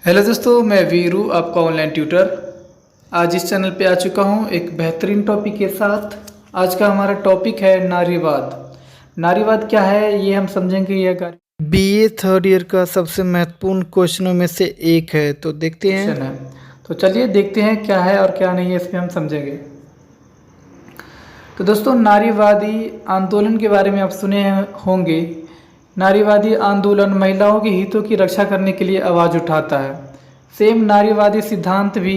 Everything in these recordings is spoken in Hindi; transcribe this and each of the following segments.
हेलो दोस्तों, मैं वीरू आपका ऑनलाइन ट्यूटर। आज इस चैनल पे आ चुका हूँ एक बेहतरीन टॉपिक के साथ। आज का हमारा टॉपिक है नारीवाद। नारीवाद क्या है ये हम समझेंगे। यह बीए थर्ड ईयर का सबसे महत्वपूर्ण क्वेश्चनों में से एक है, तो देखते हैं क्वेश्चन है। तो चलिए देखते हैं क्या है और क्या नहीं है, इसमें हम समझेंगे। तो दोस्तों, नारीवादी आंदोलन के बारे में आप सुने होंगे। नारीवादी आंदोलन महिलाओं के हितों की रक्षा करने के लिए आवाज़ उठाता है। सेम नारीवादी सिद्धांत भी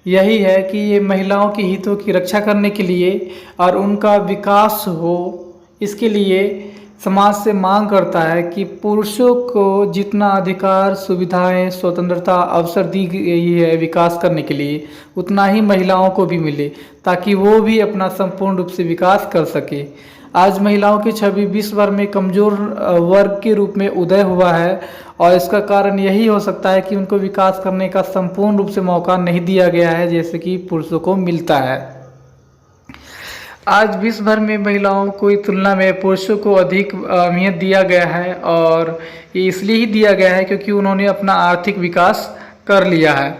यही है कि ये महिलाओं के हितों की रक्षा करने के लिए और उनका विकास हो, इसके लिए समाज से मांग करता है कि पुरुषों को जितना अधिकार, सुविधाएं, स्वतंत्रता, अवसर दी गई है विकास करने के लिए, उतना ही महिलाओं को भी मिले, ताकि वो भी अपना संपूर्ण रूप से विकास कर सके। आज महिलाओं की छवि विश्व भर में कमज़ोर वर्ग के रूप में उदय हुआ है, और इसका कारण यही हो सकता है कि उनको विकास करने का संपूर्ण रूप से मौका नहीं दिया गया है, जैसे कि पुरुषों को मिलता है। आज विश्व भर में महिलाओं की तुलना में पुरुषों को अधिक अहमियत दिया गया है, और ये इसलिए ही दिया गया है क्योंकि उन्होंने अपना आर्थिक विकास कर लिया है।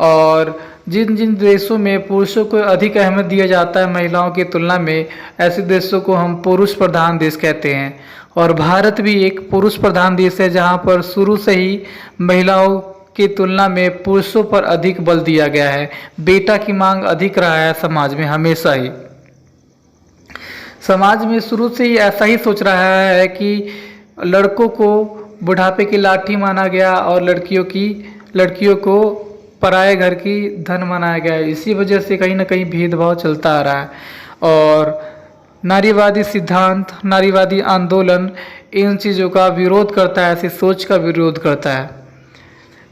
और जिन जिन देशों में पुरुषों को अधिक अहमियत दिया जाता है महिलाओं की तुलना में, ऐसे देशों को हम पुरुष प्रधान देश कहते हैं। और भारत भी एक पुरुष प्रधान देश है, जहाँ पर शुरू से ही महिलाओं की तुलना में पुरुषों पर अधिक बल दिया गया है। बेटा की मांग अधिक रहा है समाज में हमेशा ही। समाज में शुरू से ही ऐसा ही सोच रहा है कि लड़कों को बुढ़ापे की लाठी माना गया और लड़कियों को पराये घर की धन माना गया है। इसी वजह से कहीं ना कहीं भेदभाव चलता आ रहा है, और नारीवादी सिद्धांत, नारीवादी आंदोलन इन चीज़ों का विरोध करता है, ऐसी सोच का विरोध करता है।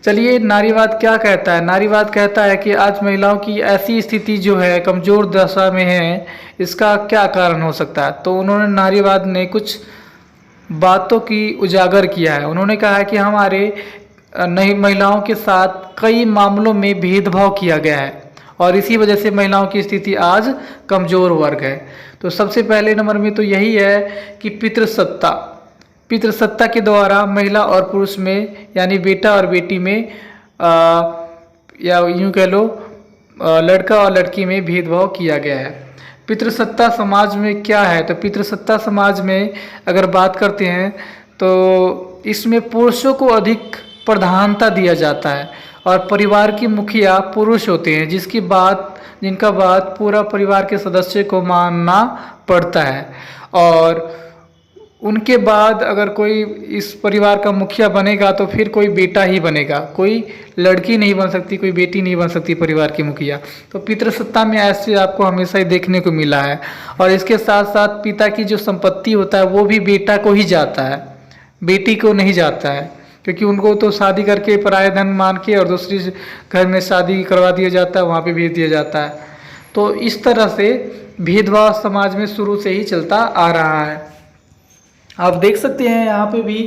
चलिए, नारीवाद क्या कहता है। नारीवाद कहता है कि आज महिलाओं की ऐसी स्थिति जो है, कमज़ोर दशा में है, इसका क्या कारण हो सकता है। तो उन्होंने, नारीवाद ने कुछ बातों की उजागर किया है। उन्होंने कहा है कि हमारे नहीं महिलाओं के साथ कई मामलों में भेदभाव किया गया है, और इसी वजह से महिलाओं की स्थिति आज कमज़ोर वर्ग है। तो सबसे पहले नंबर में तो यही है कि पितृसत्ता के द्वारा महिला और पुरुष में, यानी बेटा और बेटी में, या यूँ कह लो लड़का और लड़की में भेदभाव किया गया है। पितृसत्ता समाज में क्या है। तो पितृसत्ता समाज में अगर बात करते हैं तो इसमें पुरुषों को अधिक प्रधानता दिया जाता है, और परिवार की मुखिया पुरुष होते हैं, जिनका बात पूरा परिवार के सदस्य को मानना पड़ता है। और उनके बाद अगर कोई इस परिवार का मुखिया बनेगा तो फिर कोई बेटा ही बनेगा, कोई लड़की नहीं बन सकती, कोई बेटी नहीं बन सकती परिवार की मुखिया। तो पितृसत्ता में ऐसे आपको हमेशा ही देखने को मिला है। और इसके साथ साथ पिता की जो संपत्ति होता है वो भी बेटा को ही जाता है, बेटी को नहीं जाता है, क्योंकि उनको तो शादी करके पराया धन मान के और दूसरी घर में शादी करवा दिया जाता है, वहाँ पे भेज दिया जाता है। तो इस तरह से भेदभाव समाज में शुरू से ही चलता आ रहा है। आप देख सकते हैं यहाँ पे भी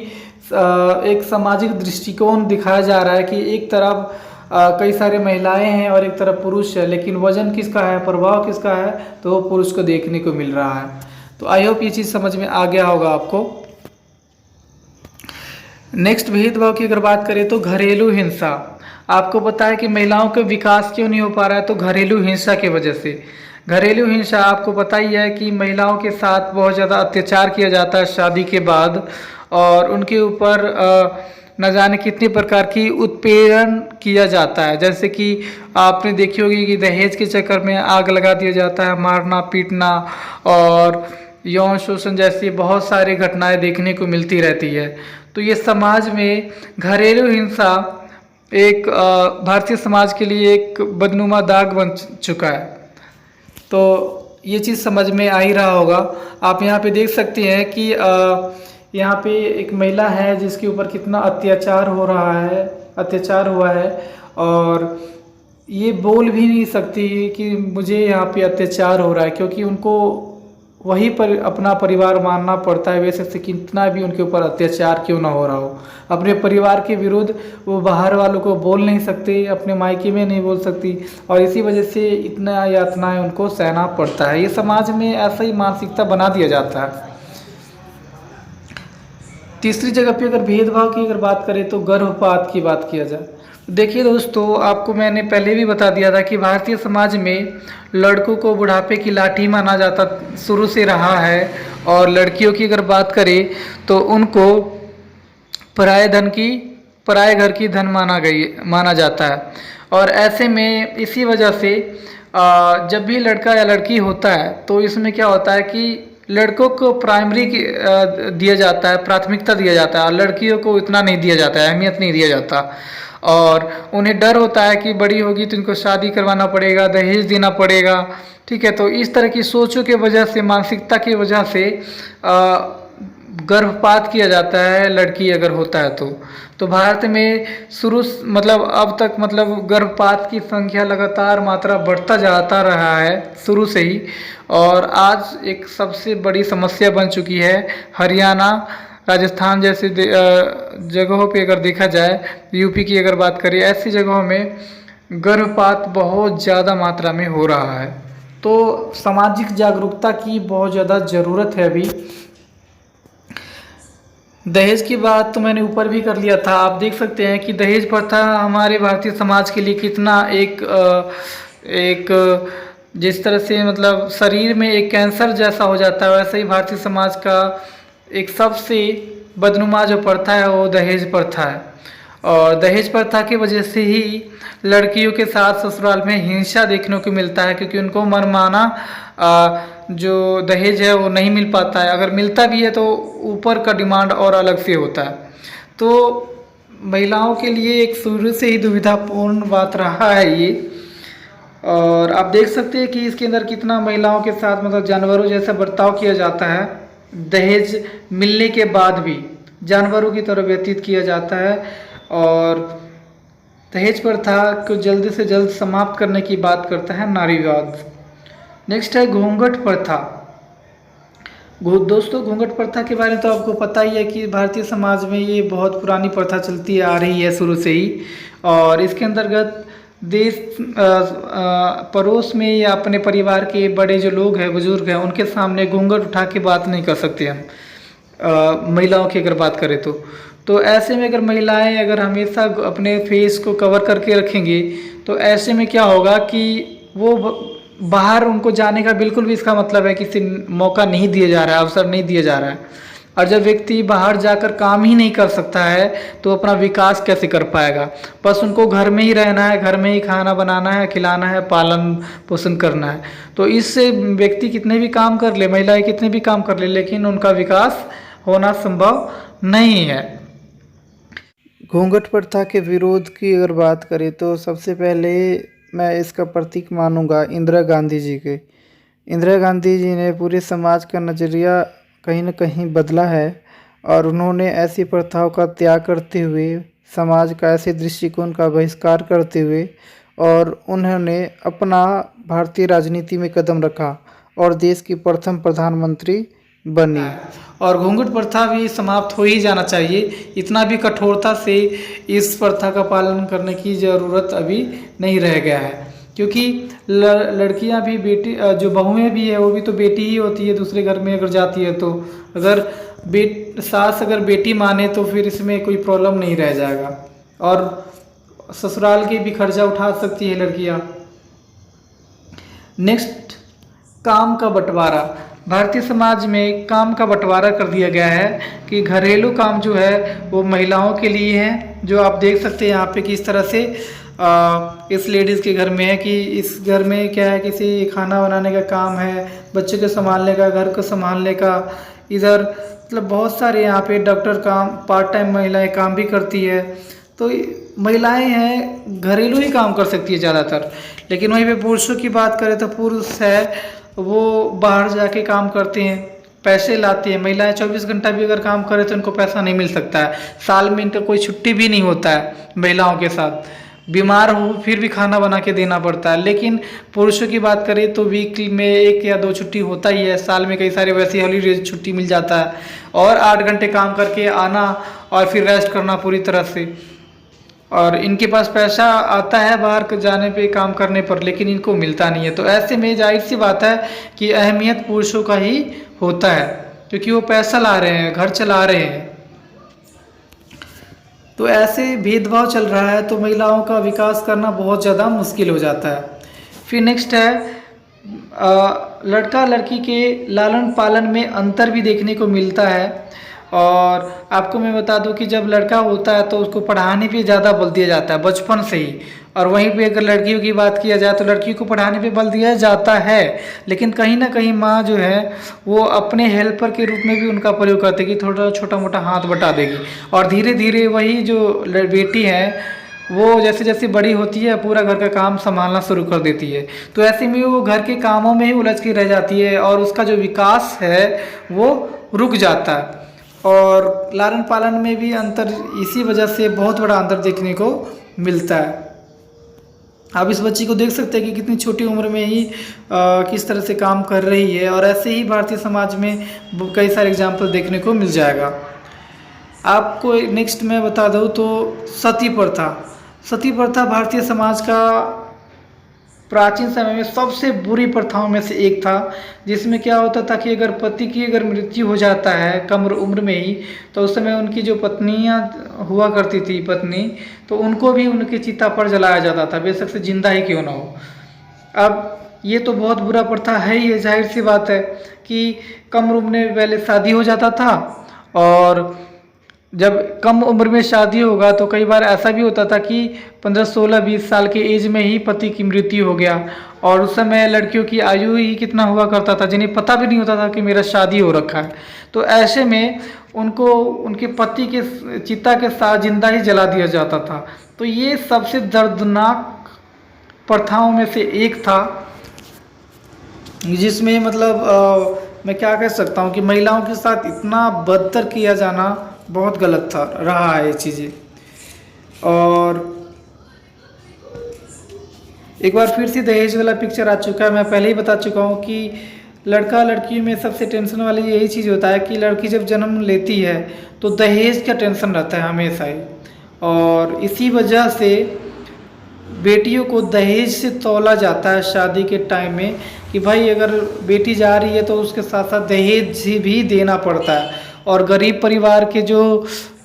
एक सामाजिक दृष्टिकोण दिखाया जा रहा है कि एक तरफ कई सारे महिलाएं हैं और एक तरफ पुरुष है, लेकिन वजन किसका है, प्रभाव किसका है, तो वो पुरुष को देखने को मिल रहा है। तो आई होप ये चीज़ समझ में आ गया होगा आपको। नेक्स्ट, भेदभाव की अगर बात करें तो घरेलू हिंसा। आपको पता है कि महिलाओं का विकास क्यों नहीं हो पा रहा है, तो घरेलू हिंसा की वजह से। घरेलू हिंसा आपको पता ही है कि महिलाओं के साथ बहुत ज़्यादा अत्याचार किया जाता है शादी के बाद, और उनके ऊपर न जाने कितने प्रकार की उत्पीड़न किया जाता है। जैसे कि आपने देखी होगी कि दहेज के चक्कर में आग लगा दिया जाता है, मारना पीटना और यौन शोषण जैसी बहुत सारी घटनाएं देखने को मिलती रहती है। तो ये समाज में घरेलू हिंसा एक भारतीय समाज के लिए एक बदनुमा दाग बन चुका है। तो ये चीज़ समझ में आ ही रहा होगा। आप यहाँ पे देख सकते हैं कि यहाँ पे एक महिला है जिसके ऊपर कितना अत्याचार हुआ है, और ये बोल भी नहीं सकती कि मुझे यहाँ पे अत्याचार हो रहा है, क्योंकि उनको वहीं पर अपना परिवार मानना पड़ता है। वैसे से कितना भी उनके ऊपर अत्याचार क्यों ना हो रहा हो, अपने परिवार के विरुद्ध वो बाहर वालों को बोल नहीं सकते, अपने मायके में नहीं बोल सकती, और इसी वजह से इतना यातनाएं उनको सहना पड़ता है। ये समाज में ऐसा ही मानसिकता बना दिया जाता है। तीसरी जगह पे अगर भेदभाव की अगर बात करें तो गर्भपात की बात किया जाए। देखिए दोस्तों, आपको मैंने पहले भी बता दिया था कि भारतीय समाज में लड़कों को बुढ़ापे की लाठी माना जाता शुरू से रहा है, और लड़कियों की अगर बात करें तो उनको पराये घर की धन माना जाता है। और ऐसे में इसी वजह से जब भी लड़का या लड़की होता है तो इसमें क्या होता है कि लड़कों को दिया जाता है, प्राथमिकता दिया जाता है, और लड़कियों को इतना नहीं दिया जाता है, अहमियत नहीं दिया जाता। और उन्हें डर होता है कि बड़ी होगी तो इनको शादी करवाना पड़ेगा, दहेज देना पड़ेगा। ठीक है, तो इस तरह की सोचों की वजह से, मानसिकता की वजह से गर्भपात किया जाता है लड़की अगर होता है तो भारत में मतलब अब तक मतलब गर्भपात की संख्या लगातार मात्रा बढ़ता जाता रहा है शुरू से ही, और आज एक सबसे बड़ी समस्या बन चुकी है। हरियाणा, राजस्थान जैसे जगहों पे अगर देखा जाए, यूपी की अगर बात करें, ऐसी जगहों में गर्भपात बहुत ज़्यादा मात्रा में हो रहा है। तो सामाजिक जागरूकता की बहुत ज़्यादा ज़रूरत है अभी। दहेज की बात तो मैंने ऊपर भी कर लिया था। आप देख सकते हैं कि दहेज प्रथा हमारे भारतीय समाज के लिए कितना एक जिस तरह से मतलब शरीर में एक कैंसर जैसा हो जाता है, वैसे ही भारतीय समाज का एक सबसे बदनुमा जो प्रथा है वो दहेज प्रथा है। और दहेज प्रथा की वजह से ही लड़कियों के साथ ससुराल में हिंसा देखने को मिलता है, क्योंकि उनको मनमाना जो दहेज है वो नहीं मिल पाता है। अगर मिलता भी है तो ऊपर का डिमांड और अलग से होता है। तो महिलाओं के लिए एक शुरू से ही दुविधापूर्ण बात रहा है ये। और आप देख सकते हैं कि इसके अंदर कितना महिलाओं के साथ मतलब जानवरों जैसा बर्ताव किया जाता है। दहेज मिलने के बाद भी जानवरों की तरह व्यतीत किया जाता है। और दहेज प्रथा को जल्द से जल्द समाप्त करने की बात करता है नारीवाद। नेक्स्ट है घूंघट प्रथा। दोस्तों, घूंघट प्रथा के बारे में तो आपको पता ही है कि भारतीय समाज में ये बहुत पुरानी प्रथा चलती आ रही है शुरू से ही। और इसके अंतर्गत देश पड़ोस में या अपने परिवार के बड़े जो लोग हैं, बुजुर्ग हैं, उनके सामने घूंघट उठा के बात नहीं कर सकते हम। महिलाओं की अगर बात करें तो ऐसे में अगर महिलाएं अगर हमेशा अपने फेस को कवर करके रखेंगी तो ऐसे में क्या होगा कि वो बाहर उनको जाने का बिल्कुल भी इसका मतलब है कि मौका नहीं दिया जा रहा है, अवसर नहीं दिया जा रहा है। और जब व्यक्ति बाहर जाकर काम ही नहीं कर सकता है तो अपना विकास कैसे कर पाएगा। बस उनको घर में ही रहना है, घर में ही खाना बनाना है, खिलाना है, पालन पोषण करना है। तो इससे व्यक्ति कितने भी काम कर ले, महिलाएं कितने भी काम कर ले, लेकिन उनका विकास होना संभव नहीं है। घूंघट प्रथा के विरोध की अगर बात करें तो सबसे पहले मैं इसका प्रतीक मानूंगा इंदिरा गांधी जी के। इंदिरा गांधी जी ने पूरे समाज का नज़रिया कहीं न कहीं बदला है, और उन्होंने ऐसी प्रथाओं का त्याग करते हुए, समाज का ऐसे दृष्टिकोण का बहिष्कार करते हुए, और उन्होंने अपना भारतीय राजनीति में कदम रखा और देश की प्रथम प्रधानमंत्री बनी। और घूंघट प्रथा भी समाप्त हो ही जाना चाहिए। इतना भी कठोरता से इस प्रथा का पालन करने की ज़रूरत अभी नहीं रह गया है, क्योंकि लड़कियां भी बेटी, जो बहुएं भी है वो भी तो बेटी ही होती है। दूसरे घर में अगर जाती है तो अगर सास अगर बेटी माने तो फिर इसमें कोई प्रॉब्लम नहीं रह जाएगा, और ससुराल के भी खर्चा उठा सकती है लड़कियां। नेक्स्ट, काम का बंटवारा। भारतीय समाज में काम का बंटवारा कर दिया गया है कि घरेलू काम जो है वो महिलाओं के लिए है। जो आप देख सकते हैं यहाँ पे किस तरह से इस लेडीज़ के घर में है कि इस घर में क्या है, किसी खाना बनाने का काम है, बच्चे को संभालने का, घर को संभालने का। इधर मतलब बहुत सारे यहाँ पे डॉक्टर काम, पार्ट टाइम महिलाएं काम भी करती है। तो महिलाएं हैं घरेलू ही काम कर सकती है ज़्यादातर। लेकिन वहीं पे पुरुषों की बात करें तो पुरुष है वो बाहर जाके काम करते हैं, पैसे लाते हैं। महिलाएं 24 घंटा भी अगर काम करें तो उनको पैसा नहीं मिल सकता है। साल में इनका कोई छुट्टी भी नहीं होता है महिलाओं के साथ। बीमार हो फिर भी खाना बना के देना पड़ता है। लेकिन पुरुषों की बात करें तो वीकली में 1 या 2 छुट्टी होता ही है। साल में कई सारे वैसे हॉलीडे छुट्टी मिल जाता है, और 8 घंटे काम करके आना और फिर रेस्ट करना पूरी तरह से। और इनके पास पैसा आता है बाहर जाने पे, काम करने पर, लेकिन इनको मिलता नहीं है। तो ऐसे में जाहिर सी बात है कि अहमियत पुरुषों का ही होता है, क्योंकि वो पैसा ला रहे हैं, घर चला रहे हैं। तो ऐसे भेदभाव चल रहा है तो महिलाओं का विकास करना बहुत ज़्यादा मुश्किल हो जाता है। फिर नेक्स्ट है लड़का लड़की के लालन पालन में अंतर भी देखने को मिलता है। और आपको मैं बता दूं कि जब लड़का होता है तो उसको पढ़ाने पे ज़्यादा बल दिया जाता है बचपन से ही, और वहीं पे अगर लड़कियों की बात किया जाए तो लड़कियों को पढ़ाने पे बल दिया जाता है, लेकिन कहीं ना कहीं माँ जो है वो अपने हेल्पर के रूप में भी उनका प्रयोग करती है कि थोड़ा छोटा मोटा हाथ बटा देगी, और धीरे धीरे वही जो बेटी है वो जैसे जैसे बड़ी होती है पूरा घर का काम संभालना शुरू कर देती है। तो ऐसे में वो घर के कामों में ही उलझ के रह जाती है और उसका जो विकास है वो रुक जाता है। और लालन पालन में भी अंतर इसी वजह से बहुत बड़ा अंतर देखने को मिलता है। आप इस बच्ची को देख सकते हैं कि कितनी छोटी उम्र में ही किस तरह से काम कर रही है, और ऐसे ही भारतीय समाज में कई सारे एग्जाम्पल देखने को मिल जाएगा। आपको नेक्स्ट मैं बता दूँ तो सती प्रथा। सती प्रथा भारतीय समाज का प्राचीन समय में सबसे बुरी प्रथाओं में से एक था, जिसमें क्या होता था कि अगर पति की अगर मृत्यु हो जाता है कम उम्र में ही, तो उस समय उनकी जो पत्नियां हुआ करती थी पत्नी, तो उनको भी उनकी चिता पर जलाया जाता था, बेशक से जिंदा ही क्यों ना हो। अब ये तो बहुत बुरा प्रथा है ही, जाहिर सी बात है कि कम उम्र में पहले शादी हो जाता था, और जब कम उम्र में शादी होगा तो कई बार ऐसा भी होता था कि 15, 16, 20 साल के एज में ही पति की मृत्यु हो गया, और उस समय लड़कियों की आयु ही कितना हुआ करता था जिन्हें पता भी नहीं होता था कि मेरा शादी हो रखा है। तो ऐसे में उनको उनके पति के चिता के साथ जिंदा ही जला दिया जाता था। तो ये सबसे दर्दनाक प्रथाओं में से एक था, जिसमें मतलब मैं क्या कह सकता हूँ कि महिलाओं के साथ इतना बदतर किया जाना बहुत गलत था, रहा है ये चीज़ें। और एक बार फिर से दहेज वाला पिक्चर आ चुका है। मैं पहले ही बता चुका हूँ कि लड़का लड़की में सबसे टेंशन वाली यही चीज़ होता है कि लड़की जब जन्म लेती है तो दहेज का टेंशन रहता है हमेशा ही, और इसी वजह से बेटियों को दहेज से तौला जाता है शादी के टाइम में कि भाई अगर बेटी जा रही है तो उसके साथ साथ दहेज भी देना पड़ता है। और गरीब परिवार के जो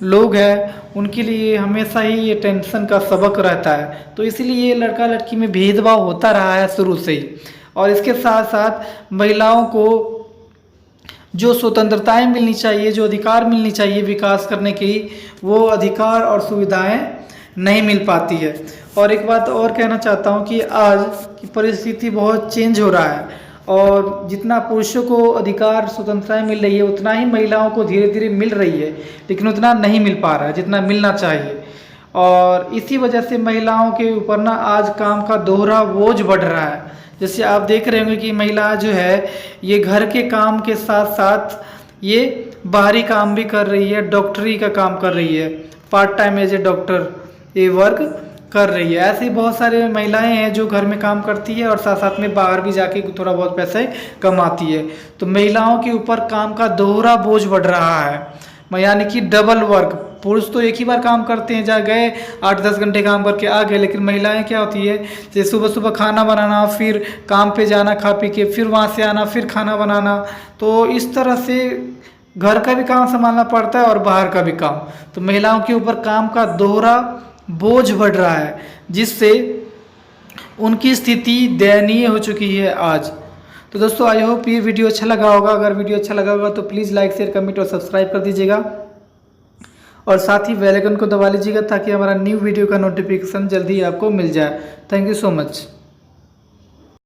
लोग हैं उनके लिए हमेशा ही ये टेंशन का सबक रहता है। तो इसीलिए ये लड़का लड़की में भेदभाव होता रहा है शुरू से ही। और इसके साथ साथ महिलाओं को जो स्वतंत्रताएं मिलनी चाहिए, जो अधिकार मिलनी चाहिए विकास करने की, वो अधिकार और सुविधाएं नहीं मिल पाती है। और एक बात और कहना चाहता हूँ कि आज की परिस्थिति बहुत चेंज हो रहा है, और जितना पुरुषों को अधिकार स्वतंत्रताएं मिल रही है उतना ही महिलाओं को धीरे धीरे मिल रही है, लेकिन उतना नहीं मिल पा रहा है जितना मिलना चाहिए। और इसी वजह से महिलाओं के ऊपर ना आज काम का दोहरा बोझ बढ़ रहा है। जैसे आप देख रहे होंगे कि महिला जो है ये घर के काम के साथ साथ ये बाहरी काम भी कर रही है, डॉक्टरी का काम कर रही है, part time as a doctor ये वर्क कर रही है। ऐसी बहुत सारे महिलाएं हैं जो घर में काम करती है और साथ साथ में बाहर भी जाके थोड़ा बहुत पैसे कमाती है। तो महिलाओं के ऊपर काम का दोहरा बोझ बढ़ रहा है, यानी कि डबल वर्क। पुरुष तो एक ही बार काम करते हैं, जा गए 8-10 घंटे काम करके आ गए, लेकिन महिलाएं क्या होती है जैसे सुबह सुबह खाना बनाना, फिर काम पे जाना खा पी के, फिर वहाँ से आना, फिर खाना बनाना। तो इस तरह से घर का भी काम संभालना पड़ता है और बाहर का भी काम। तो महिलाओं के ऊपर काम का दोहरा बोझ बढ़ रहा है, जिससे उनकी स्थिति दयनीय हो चुकी है आज। तो दोस्तों आई होप ये वीडियो अच्छा लगा होगा। अगर वीडियो अच्छा लगा होगा तो प्लीज़ लाइक, शेयर, कमेंट और सब्सक्राइब कर दीजिएगा, और साथ ही बेल आइकन को दबा लीजिएगा ताकि हमारा न्यू वीडियो का नोटिफिकेशन जल्दी आपको मिल जाए। Thank you so much.